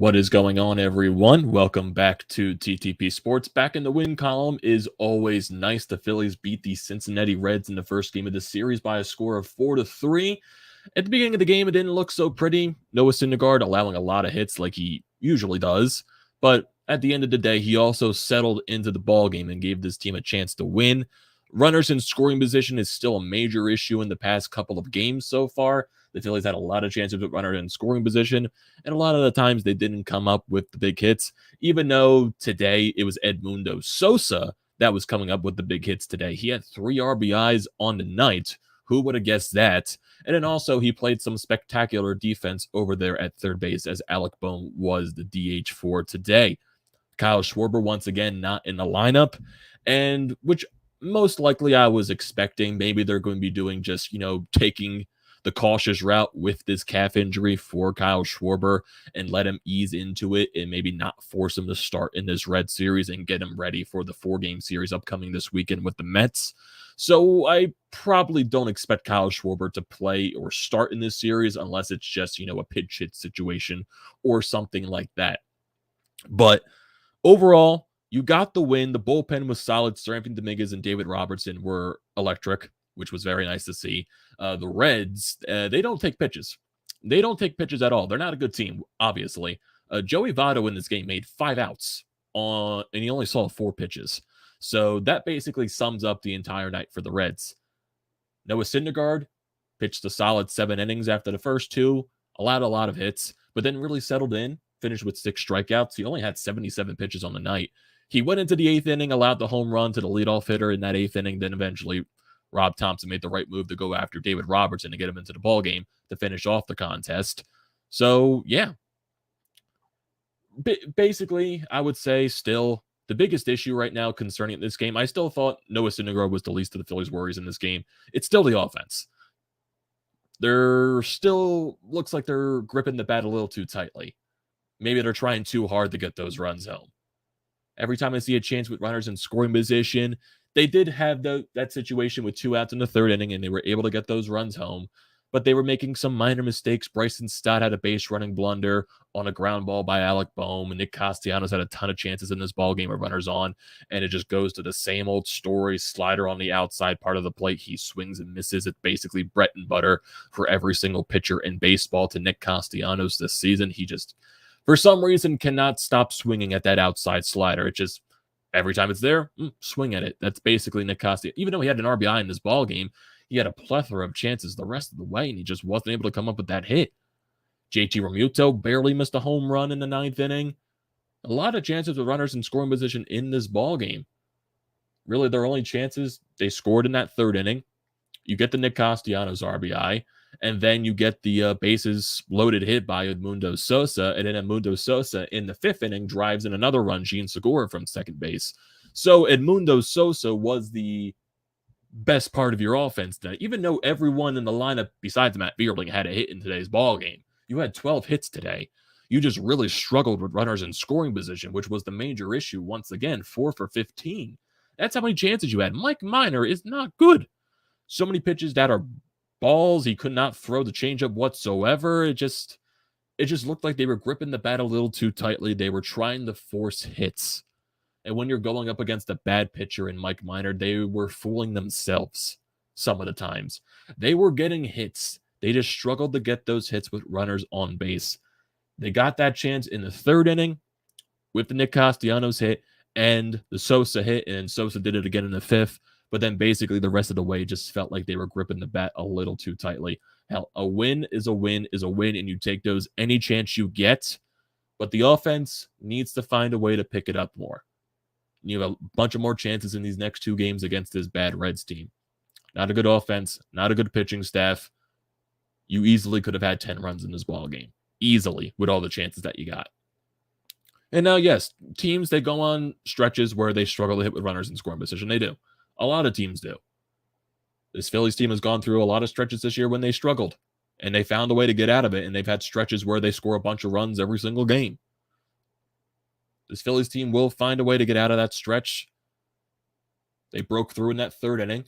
What is going on, everyone? Welcome back to TTP Sports. Back in the win column is always nice. The Phillies beat the Cincinnati Reds in the first game of the series by a score of 4-3. At the beginning of the game, it didn't look so pretty. Noah Syndergaard allowing a lot of hits like he usually does. But at the end of the day, he also settled into the ball game and gave this team a chance to win. Runners in scoring position is still a major issue in the past couple of games so far. The Phillies had a lot of chances with runners in scoring position, and a lot of the times they didn't come up with the big hits, even though today it was Emundo Soso that was coming up with the big hits today. He had 3 RBIs on the night. Who would have guessed that? And then also he played some spectacular defense over there at third base, as Alec Bohm was the DH for today. Kyle Schwarber once again not in the lineup, and which most likely I was expecting. Maybe they're going to be doing just, taking the cautious route with this calf injury for Kyle Schwarber and let him ease into it and maybe not force him to start in this Red series and get him ready for the 4-game series upcoming this weekend with the Mets. So I probably don't expect Kyle Schwarber to play or start in this series unless it's just, a pitch hit situation or something like that. But overall, you got the win. The bullpen was solid. Seranthony Dominguez and David Robertson were electric, which was very nice to see. The Reds, they don't take pitches. They don't take pitches at all. They're not a good team, obviously. Joey Votto in this game made 5 outs, and he only saw 4 pitches. So that basically sums up the entire night for the Reds. Noah Syndergaard pitched a solid 7 innings after the first 2, allowed a lot of hits, but then really settled in, finished with 6 strikeouts. He only had 77 pitches on the night. He went into the 8th inning, allowed the home run to the leadoff hitter in that 8th inning, then eventually Rob Thompson made the right move to go after David Robertson to get him into the ballgame to finish off the contest. So, yeah. Basically, I would say still the biggest issue right now concerning this game, I still thought Noah Syndergaard was the least of the Phillies' worries in this game. It's still the offense. They're still, looks like they're gripping the bat a little too tightly. Maybe they're trying too hard to get those runs home. Every time I see a chance with runners in scoring position, they did have that situation with 2 outs in the 3rd inning, and they were able to get those runs home. But they were making some minor mistakes. Bryson Stott had a base running blunder on a ground ball by Alec Bohm, and Nick Castellanos had a ton of chances in this ball game with runners on, and it just goes to the same old story. Slider on the outside part of the plate. He swings and misses. It's basically bread and butter for every single pitcher in baseball to Nick Castellanos this season. He just, for some reason, cannot stop swinging at that outside slider. It just, every time it's there, swing at it. That's basically Nick Castellanos. Even though he had an RBI in this ball game, he had a plethora of chances the rest of the way, and he just wasn't able to come up with that hit. JT Realmuto barely missed a home run in the 9th inning. A lot of chances with runners in scoring position in this ball game. Really, their only chances, they scored in that 3rd inning. You get the Nick Castellanos RBI, and then you get the bases loaded hit by Emundo Soso, and then Emundo Soso in the 5th inning drives in another run, Jean Segura from second base. So Emundo Soso was the best part of your offense today, even though everyone in the lineup besides Matt Vierling had a hit in today's ball game. You had 12 hits today. You just really struggled with runners in scoring position, which was the major issue. Once again, 4 for 15. That's how many chances you had. Mike Minor is not good. So many pitches that are balls. He could not throw the changeup whatsoever. It just looked like they were gripping the bat a little too tightly. They were trying to force hits. And when you're going up against a bad pitcher in Mike Minor, they were fooling themselves some of the times. They were getting hits. They just struggled to get those hits with runners on base. They got that chance in the 3rd inning with the Nick Castellanos hit and the Soso hit, and Soso did it again in the 5th. But then basically the rest of the way just felt like they were gripping the bat a little too tightly. Hell, a win is a win is a win, and you take those any chance you get. But the offense needs to find a way to pick it up more. You have a bunch of more chances in these next 2 games against this bad Reds team. Not a good offense, not a good pitching staff. You easily could have had 10 runs in this ball game. Easily, with all the chances that you got. And now, yes, teams, they go on stretches where they struggle to hit with runners in scoring position. They do. A lot of teams do. This Phillies team has gone through a lot of stretches this year when they struggled. And they found a way to get out of it. And they've had stretches where they score a bunch of runs every single game. This Phillies team will find a way to get out of that stretch. They broke through in that 3rd inning,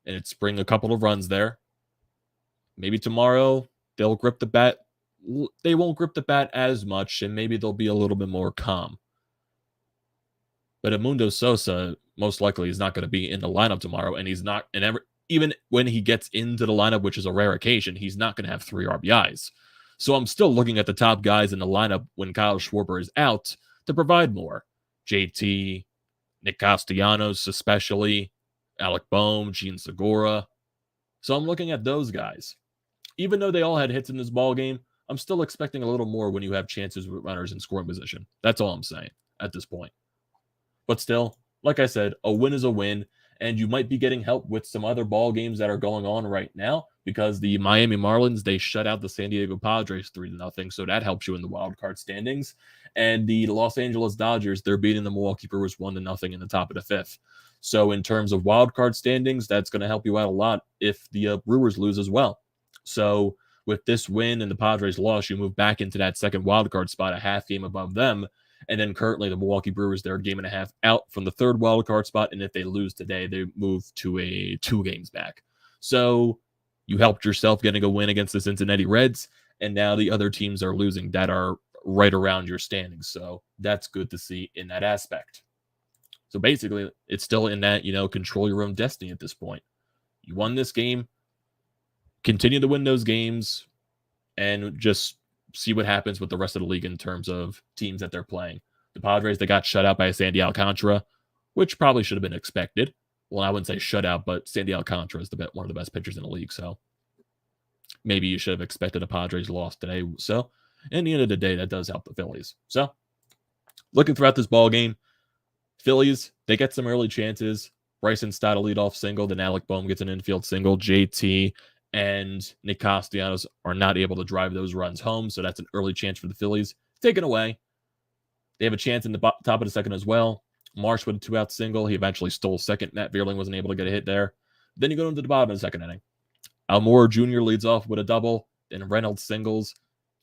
and it's bring a couple of runs there. Maybe tomorrow they'll grip the bat they won't grip the bat as much, and maybe they'll be a little bit more calm. But Emundo Sosa most likely is not going to be in the lineup tomorrow, and he's not, and even when he gets into the lineup, which is a rare occasion, he's not going to have 3 RBIs. So I'm still looking at the top guys in the lineup when Kyle Schwarber is out to provide more. JT, Nick Castellanos especially, Alec Boehm, Jean Segura. So I'm looking at those guys. Even though they all had hits in this ball game, I'm still expecting a little more when you have chances with runners in scoring position. That's all I'm saying at this point. But still, like I said, a win is a win, and you might be getting help with some other ball games that are going on right now because the Miami Marlins, they shut out the San Diego Padres 3-0, so that helps you in the wild card standings. And the Los Angeles Dodgers, they're beating the Milwaukee Brewers 1-0 in the top of the 5th. So in terms of wild card standings, that's going to help you out a lot if the Brewers lose as well. So with this win and the Padres loss, you move back into that second wild card spot, a half game above them. And then currently the Milwaukee Brewers, they're a game and a half out from the third wild card spot. And if they lose today, they move to a 2 games back. So you helped yourself getting a win against the Cincinnati Reds. And now the other teams are losing that are right around your standings. So that's good to see in that aspect. So basically, it's still in that, control your own destiny at this point. You won this game. Continue to win those games and just see what happens with the rest of the league in terms of teams that they're playing. The Padres, they got shut out by Sandy Alcantara, which probably should have been expected. Well, I wouldn't say shut out, but Sandy Alcantara is one of the best pitchers in the league, so maybe you should have expected a Padres loss today. So, in the end of the day, that does help the Phillies. So, looking throughout this ball game, Phillies, they get some early chances. Bryson Stott a leadoff single, then Alec Boehm gets an infield single. JT and Nick Castellanos are not able to drive those runs home, so that's an early chance for the Phillies. Taken away. They have a chance in the top of the second as well. Marsh with a 2-out single. He eventually stole second. Matt Vierling wasn't able to get a hit there. Then you go into the bottom of the second inning. Almora Jr. leads off with a double. Then Reynolds singles.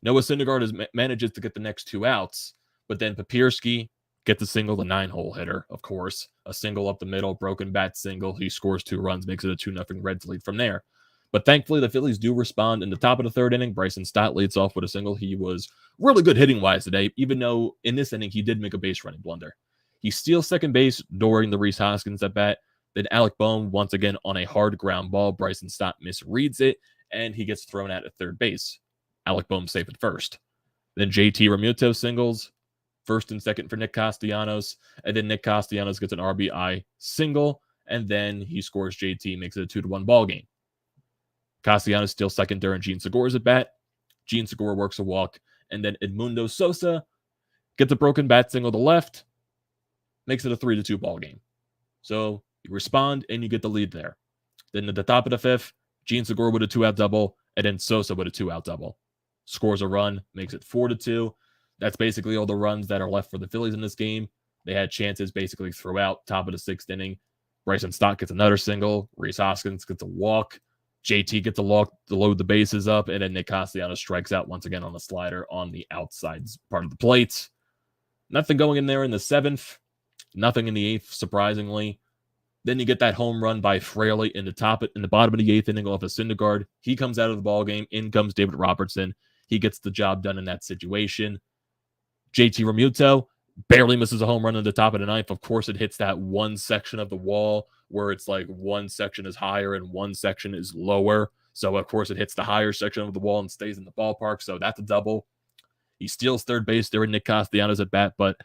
Noah Syndergaard manages to get the next 2 outs, but then Papierski gets a single, the 9-hole hitter, of course. A single up the middle, broken bat single. He scores 2 runs, makes it a 2-0 Reds lead from there. But thankfully, the Phillies do respond in the top of the third inning. Bryson Stott leads off with a single. He was really good hitting-wise today, even though in this inning he did make a base-running blunder. He steals second base during the Rhys Hoskins at bat. Then Alec Boehm, once again on a hard ground ball. Bryson Stott misreads it, and he gets thrown out at third base. Alec Boehm safe at first. Then JT Realmuto singles, first and second for Nick Castellanos, and then Nick Castellanos gets an RBI single, and then he scores JT, makes it a 2-1 ball game. Castellanos steals second during Jean Segura's at bat. Jean Segura works a walk, and then Emundo Sosa gets a broken bat single to left, makes it a 3-2 ball game. So you respond and you get the lead there. Then at the top of the 5th, Jean Segura with a 2-out double, and then Sosa with a 2-out double. Scores a run, makes it 4-2. That's basically all the runs that are left for the Phillies in this game. They had chances basically throughout. Top of the 6th inning, Bryson Stott gets another single. Rhys Hoskins gets a walk. JT gets a walk to load the bases up, and then Nick Castellanos strikes out once again on the slider on the outside part of the plate. Nothing going in there in the 7th. Nothing in the 8th, surprisingly. Then you get that home run by Fraley in the bottom of the 8th inning off of Syndergaard. He comes out of the ball game. In comes David Robertson. He gets the job done in that situation. JT Realmuto barely misses a home run in the top of the 9th. Of course, it hits that one section of the wall where it's like one section is higher and one section is lower. So, of course, it hits the higher section of the wall and stays in the ballpark. So that's a double. He steals third base during Nick Castellanos at bat, but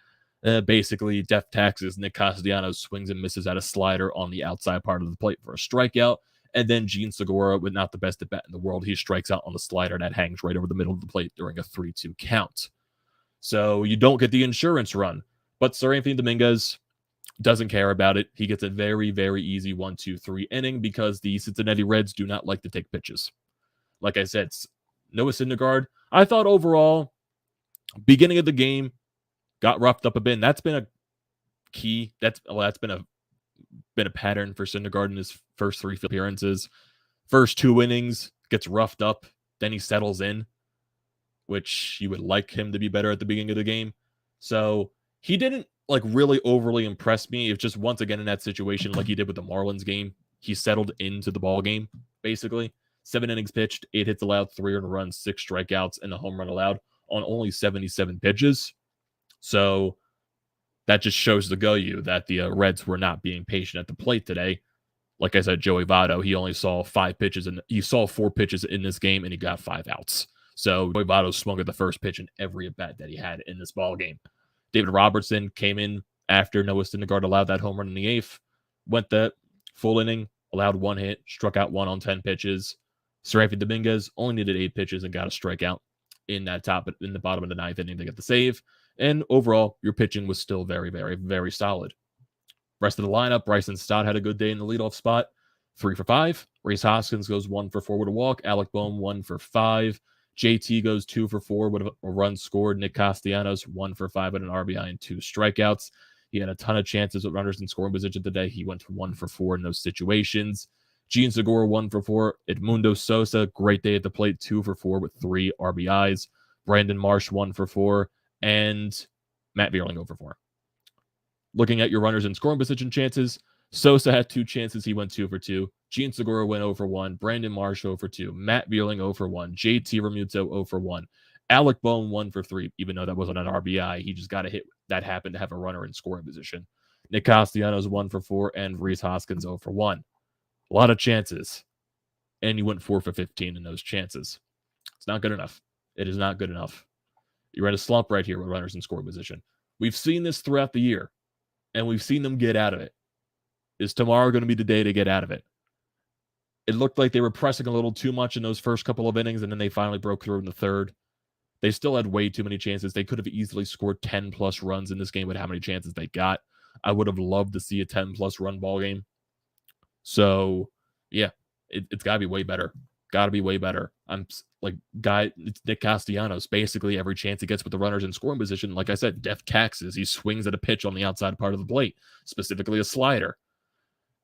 basically, death taxes. Nick Castellanos swings and misses at a slider on the outside part of the plate for a strikeout. And then Jean Segura, with not the best at bat in the world, he strikes out on the slider that hangs right over the middle of the plate during a 3-2 count. So you don't get the insurance run. But Sir Anthony Dominguez doesn't care about it. He gets a very, very easy 1-2-3 inning because the Cincinnati Reds do not like to take pitches. Like I said, Noah Syndergaard, I thought overall, beginning of the game, got roughed up a bit. And that's been a key. That's been a pattern for Syndergaard in his first 3 appearances. First 2 innings, gets roughed up. Then he settles in, which you would like him to be better at the beginning of the game. So he didn't really overly impress me. It's just once again in that situation like he did with the Marlins game. He settled into the ball game, basically. 7 innings pitched, 8 hits allowed, 3 earned runs, 6 strikeouts, and a home run allowed on only 77 pitches. So that just shows the you that the Reds were not being patient at the plate today. Like I said, Joey Votto, he only saw 5 pitches, and he saw 4 pitches in this game, and he got 5 outs. So Joey Votto swung at the first pitch in every at-bat that he had in this ball game. David Robertson came in after Noah Syndergaard allowed that home run in the 8th, went the full inning, allowed 1 hit, struck out 1 on 10 pitches. Serafi Dominguez only needed 8 pitches and got a strikeout in the bottom of the 9th inning to get the save. And overall, your pitching was still very, very, very solid. Rest of the lineup, Bryson Stott had a good day in the leadoff spot, 3 for 5. Rhys Hoskins goes 1 for 4 with a walk. Alec Bohm 1 for 5. JT goes 2 for 4 with a run scored. Nick Castellanos 1 for 5 with an RBI and 2 strikeouts. He had a ton of chances with runners in scoring position today. He went 1 for 4 in those situations. Gene Segura 1 for 4. Edmundo Sosa, great day at the plate, 2 for 4 with 3 RBIs. Brandon Marsh 1 for 4. And Matt Vierling 0 for 4. Looking at your runners in scoring position chances, Sosa had 2 chances. He went 2 for 2. Gene Segura went 0 for 1. Brandon Marsh 0 for 2. Matt Vierling 0 for 1. JT Realmuto 0 for 1. Alec Bohm 1 for 3, even though that wasn't an RBI. He just got a hit that happened to have a runner in scoring position. Nick Castellanos 1 for 4, and Rhys Hoskins 0 for 1. A lot of chances. And you went 4 for 15 in those chances. It's not good enough. It is not good enough. You're in a slump right here with runners in scoring position. We've seen this throughout the year, and we've seen them get out of it. Is tomorrow going to be the day to get out of it? It looked like they were pressing a little too much in those first couple of innings, and then they finally broke through in the third. They still had way too many chances. They could have easily scored 10-plus runs in this game with how many chances they got. I would have loved to see a 10-plus run ball game. So, yeah, it's got to be way better. Got to be way better. It's Nick Castellanos. Basically, every chance he gets with the runners in scoring position, like I said, death taxes. He swings at a pitch on the outside part of the plate, specifically a slider.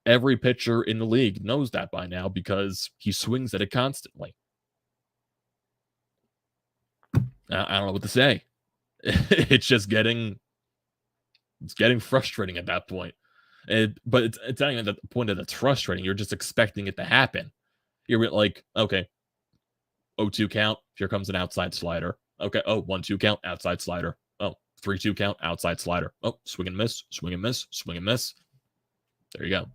Every pitcher in the league knows that by now because he swings at it constantly. I don't know what to say. It's getting frustrating at that point. But it's not even at the point that it's frustrating. You're just expecting it to happen. You're like, okay, 0-2 count. Here comes an outside slider. Okay, 1-2 count, outside slider. 3-2 count, outside slider. Swing and miss, swing and miss, swing and miss. There you go.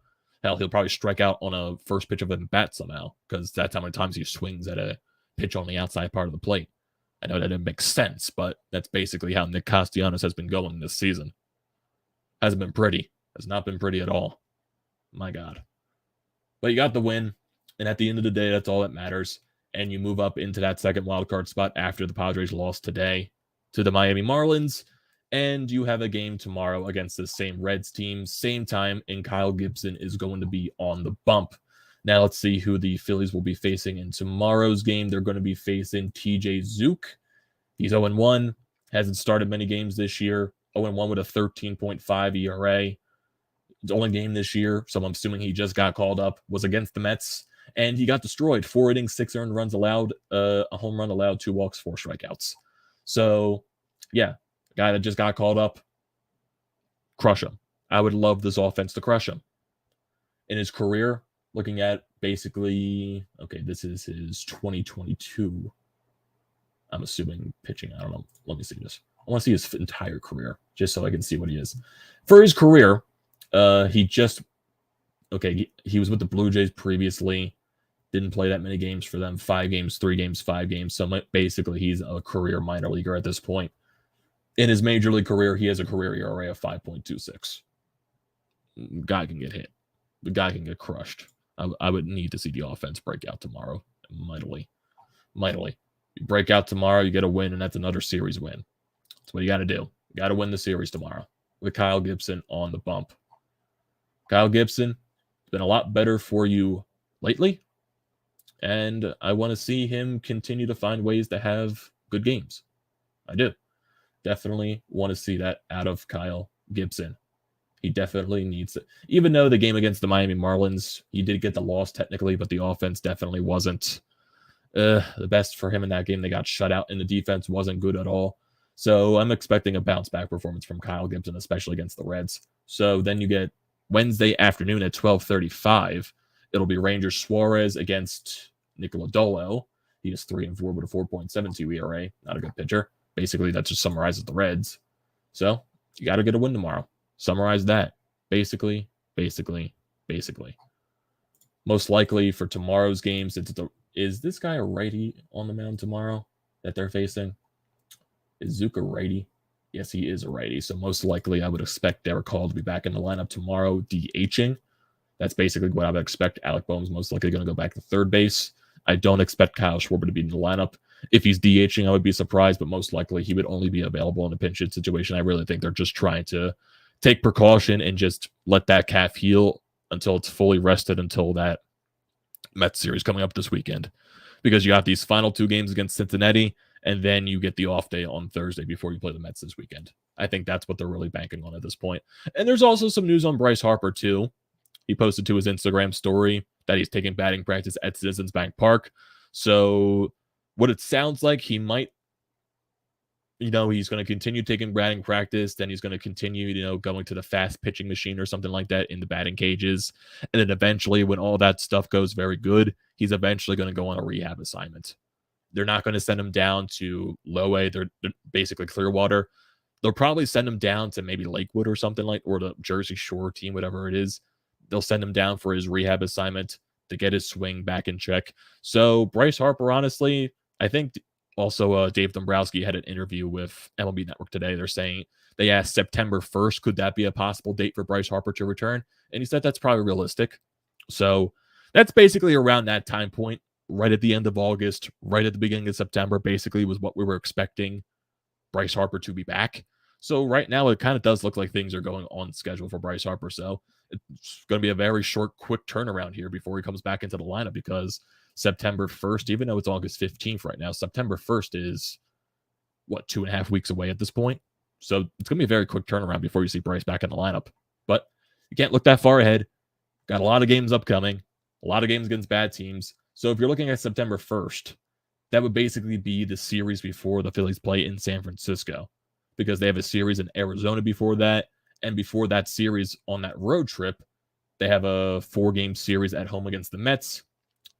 Hell, he'll probably strike out on a first pitch of a bat somehow because that's how many times he swings at a pitch on the outside part of the plate. I know that didn't make sense, but that's basically how Nick Castellanos has been going this season. Hasn't been pretty. Has not been pretty at all. My God. But you got the win, and at the end of the day, that's all that matters. And you move up into that second wildcard spot after the Padres lost today to the Miami Marlins. And you have a game tomorrow against the same Reds team, same time, and Kyle Gibson is going to be on the bump. Now let's see who the Phillies will be facing in tomorrow's game. They're going to be facing TJ Zook. He's 0-1, hasn't started many games this year. 0-1 with a 13.5 ERA. His only game this year, so I'm assuming he just got called up, was against the Mets. And he got destroyed. 4 innings, 6 earned runs allowed, a home run allowed, 2 walks, 4 strikeouts. So, yeah, guy that just got called up, crush him. I would love this offense to crush him. In his career, looking at basically, okay, this is his 2022. I'm assuming pitching. I don't know. Let me see this. I want to see his entire career just so I can see what he is. For his career, he was with the Blue Jays previously. Didn't play that many games for them. 5 games, 3 games, 5 games. So basically, he's a career minor leaguer at this point. In his major league career, he has a career ERA of 5.26. Guy can get hit. The guy can get crushed. I would need to see the offense break out tomorrow. Mightily. You break out tomorrow, you get a win, and that's another series win. That's what you got to do. You got to win the series tomorrow with Kyle Gibson on the bump. Kyle Gibson has been a lot better for you lately, and I want to see him continue to find ways to have good games. I do. Definitely want to see that out of Kyle Gibson. He definitely needs it. Even though the game against the Miami Marlins, he did get the loss technically, but the offense definitely wasn't the best for him in that game. They got shut out, and the defense wasn't good at all. So I'm expecting a bounce-back performance from Kyle Gibson, especially against the Reds. So then you get Wednesday afternoon at 12:35. It'll be Rangers Suarez against Nicoladolo. He is 3-4 with a 4.72 ERA. Not a good pitcher. Basically, that just summarizes the Reds. So you got to get a win tomorrow. Summarize that. Basically. Most likely for tomorrow's games, is this guy a righty on the mound tomorrow that they're facing? Is Zuka righty? Yes, he is a righty. So most likely I would expect Derek Hall to be back in the lineup tomorrow, DHing. That's basically what I would expect. Alec Boehm's most likely going to go back to third base. I don't expect Kyle Schwarber to be in the lineup. If he's DHing, I would be surprised, but most likely he would only be available in a pinch hit situation. I really think they're just trying to take precaution and just let that calf heal until it's fully rested until that Mets series coming up this weekend. Because you have these final 2 games against Cincinnati, and then you get the off day on Thursday before you play the Mets this weekend. I think that's what they're really banking on at this point. And there's also some news on Bryce Harper, too. He posted to his Instagram story that he's taking batting practice at Citizens Bank Park. So what it sounds like, he might, he's going to continue taking batting practice. Then he's going to continue, going to the fast pitching machine or something like that in the batting cages. And then eventually, when all that stuff goes very good, he's eventually going to go on a rehab assignment. They're not going to send him down to low A. They're basically Clearwater. They'll probably send him down to maybe Lakewood or something or the Jersey Shore team, whatever it is. They'll send him down for his rehab assignment to get his swing back in check. So Bryce Harper, honestly, I think also Dave Dombrowski had an interview with MLB Network today. They asked September 1st, could that be a possible date for Bryce Harper to return? And he said that's probably realistic. So that's basically around that time point, right at the end of August, right at the beginning of September, basically was what we were expecting Bryce Harper to be back. So right now, it kind of does look like things are going on schedule for Bryce Harper. So it's going to be a very short, quick turnaround here before he comes back into the lineup, because September 1st, even though it's August 15th right now, September 1st is, 2.5 weeks away at this point. So it's going to be a very quick turnaround before you see Bryce back in the lineup. But you can't look that far ahead. Got a lot of games upcoming, a lot of games against bad teams. So if you're looking at September 1st, that would basically be the series before the Phillies play in San Francisco, because they have a series in Arizona before that. And before that series on that road trip, they have a 4-game series at home against the Mets.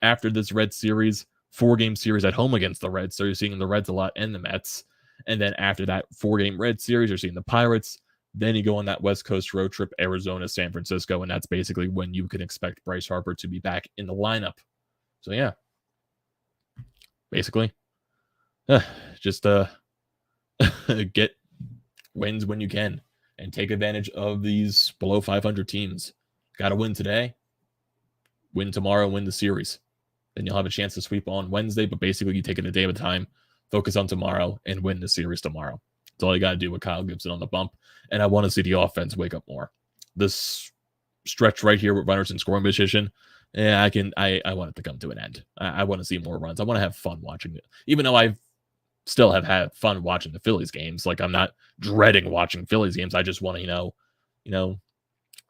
After this Red series, 4-game series at home against the Reds. So you're seeing the Reds a lot and the Mets. And then after that 4-game Red series, you're seeing the Pirates. Then you go on that West Coast road trip, Arizona, San Francisco. And that's basically when you can expect Bryce Harper to be back in the lineup. So yeah, basically, just get wins when you can and take advantage of these below 500 teams. Got to win today, win tomorrow, win the series. Then you'll have a chance to sweep on Wednesday, but basically you take it a day at a time, focus on tomorrow, and win the series tomorrow. That's all you got to do with Kyle Gibson on the bump. And I want to see the offense wake up more. This stretch right here with runners in scoring position, I want it to come to an end. I want to see more runs. I want to have fun watching it. Even though I still have had fun watching the Phillies games. Like, I'm not dreading watching Phillies games. I just want to,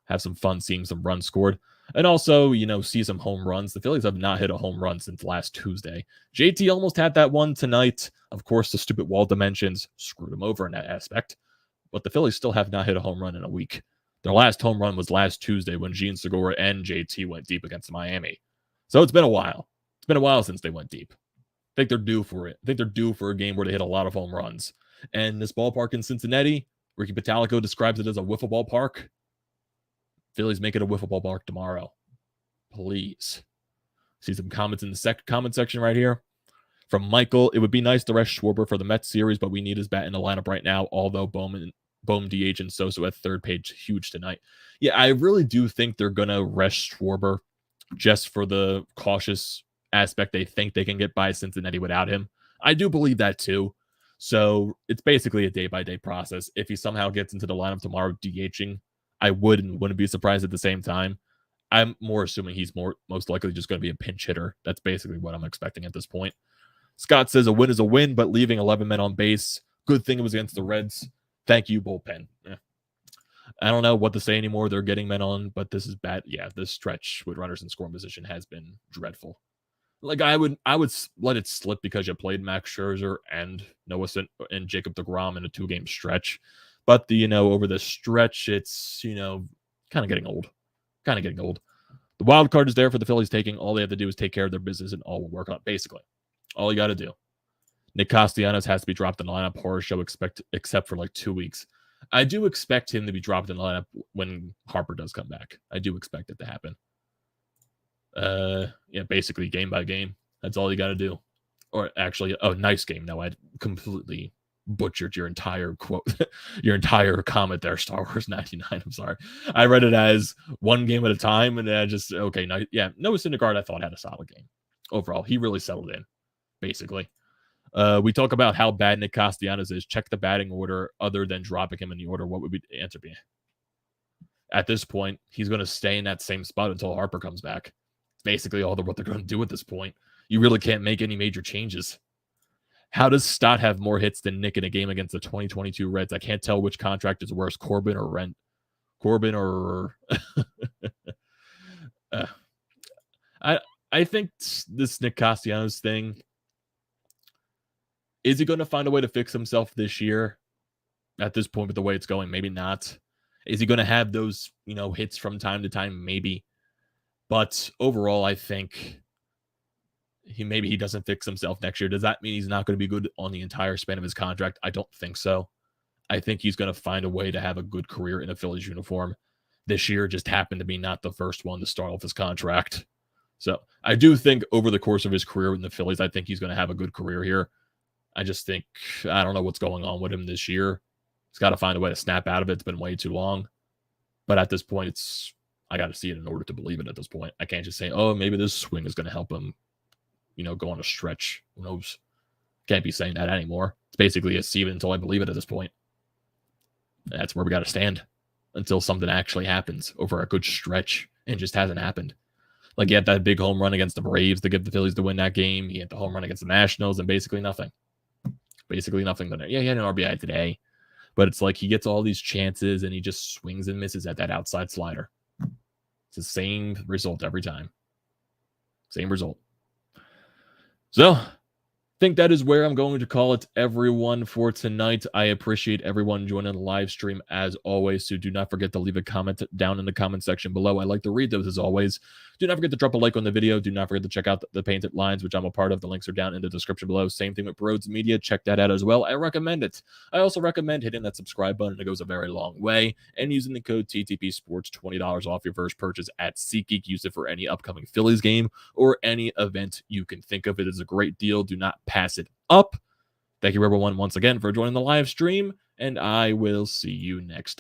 have some fun seeing some runs scored. And also, see some home runs. The Phillies have not hit a home run since last Tuesday. JT almost had that one tonight. Of course, the stupid wall dimensions screwed him over in that aspect. But the Phillies still have not hit a home run in a week. Their last home run was last Tuesday when Gene Segura and JT went deep against Miami. So it's been a while. It's been a while since they went deep. I think they're due for it. I think they're due for a game where they hit a lot of home runs. And this ballpark in Cincinnati, Ricky Pitalico describes it as a wiffle ball park. Phillies make it a wiffle ball park tomorrow. Please. See some comments in the comment section right here. From Michael, it would be nice to rest Schwarber for the Mets series, but we need his bat in the lineup right now, although Bohm DH and Soso at third page huge tonight. Yeah, I really do think they're going to rest Schwarber just for the cautious aspect. They think they can get by Cincinnati without him. I do believe that too. So it's basically a day-by-day process. If he somehow gets into the lineup tomorrow DHing, I wouldn't be surprised at the same time. I'm more assuming he's most likely just going to be a pinch hitter. That's basically what I'm expecting at this point. Scott says a win is a win, but leaving 11 men on base. Good thing it was against the Reds. Thank you, bullpen. I don't know what to say anymore. They're getting men on, but this is bad. Yeah, this stretch with runners in scoring position has been dreadful. Like, I would let it slip because you played Max Scherzer and Noah and Jacob deGrom in a 2-game stretch. But over the stretch, it's kind of getting old. The wild card is there for the Phillies taking. All they have to do is take care of their business and all will work out, basically. All you got to do. Nick Castellanos has to be dropped in the lineup. Horror show except for like 2 weeks. I do expect him to be dropped in the lineup when Harper does come back. I do expect it to happen. Yeah, basically game by game. That's all you got to do. Or actually, nice game. No, I completely butchered your entire quote, your entire comment there, Star Wars 99. I'm sorry. I read it as one game at a time, and I just, okay, no, yeah. Noah Syndergaard, I thought, had a solid game. Overall, he really settled in, basically. We talk about how bad Nick Castellanos is. Check the batting order other than dropping him in the order. What would the answer be? At this point, he's going to stay in that same spot until Harper comes back. Basically all what they're going to do at this point. You really can't make any major changes. How does Stott have more hits than Nick in a game against the 2022 Reds? I can't tell which contract is worse, Corbin or Rent. Corbin or... I think this Nick Castellanos thing, is he going to find a way to fix himself this year? At this point, with the way it's going, maybe not. Is he going to have those, hits from time to time? Maybe. But overall, I think maybe he doesn't fix himself next year. Does that mean he's not going to be good on the entire span of his contract? I don't think so. I think he's going to find a way to have a good career in a Phillies uniform. This year just happened to be not the first one to start off his contract. So I do think over the course of his career in the Phillies, I think he's going to have a good career here. I just think, I don't know what's going on with him this year. He's got to find a way to snap out of it. It's been way too long. But at this point, I got to see it in order to believe it at this point. I can't just say, oh, maybe this swing is going to help him, go on a stretch. Who knows? Can't be saying that anymore. It's basically a see it until I believe it at this point. And that's where we got to stand until something actually happens over a good stretch, and just hasn't happened. Like, he had that big home run against the Braves to give the Phillies to win that game. He had the home run against the Nationals, and basically nothing. Basically nothing. Yeah, he had an RBI today. But it's like he gets all these chances, and he just swings and misses at that outside slider. It's the same result every time. Same result. So, I think that is where I'm going to call it, everyone, for tonight. I appreciate everyone joining the live stream as always. So do not forget to leave a comment down in the comment section below. I like to read those as always. Do not forget to drop a like on the video. Do not forget to check out the Painted Lines, which I'm a part of. The links are down in the description below. Same thing with BrodesMedia. Check that out as well. I recommend it. I also recommend hitting that subscribe button. It goes a very long way. And using the code TTPSPORTS, $20 off your first purchase at SeatGeek. Use it for any upcoming Phillies game or any event you can think of. It is a great deal. Do not pass it up. Thank you, everyone, once again for joining the live stream, and I will see you next time.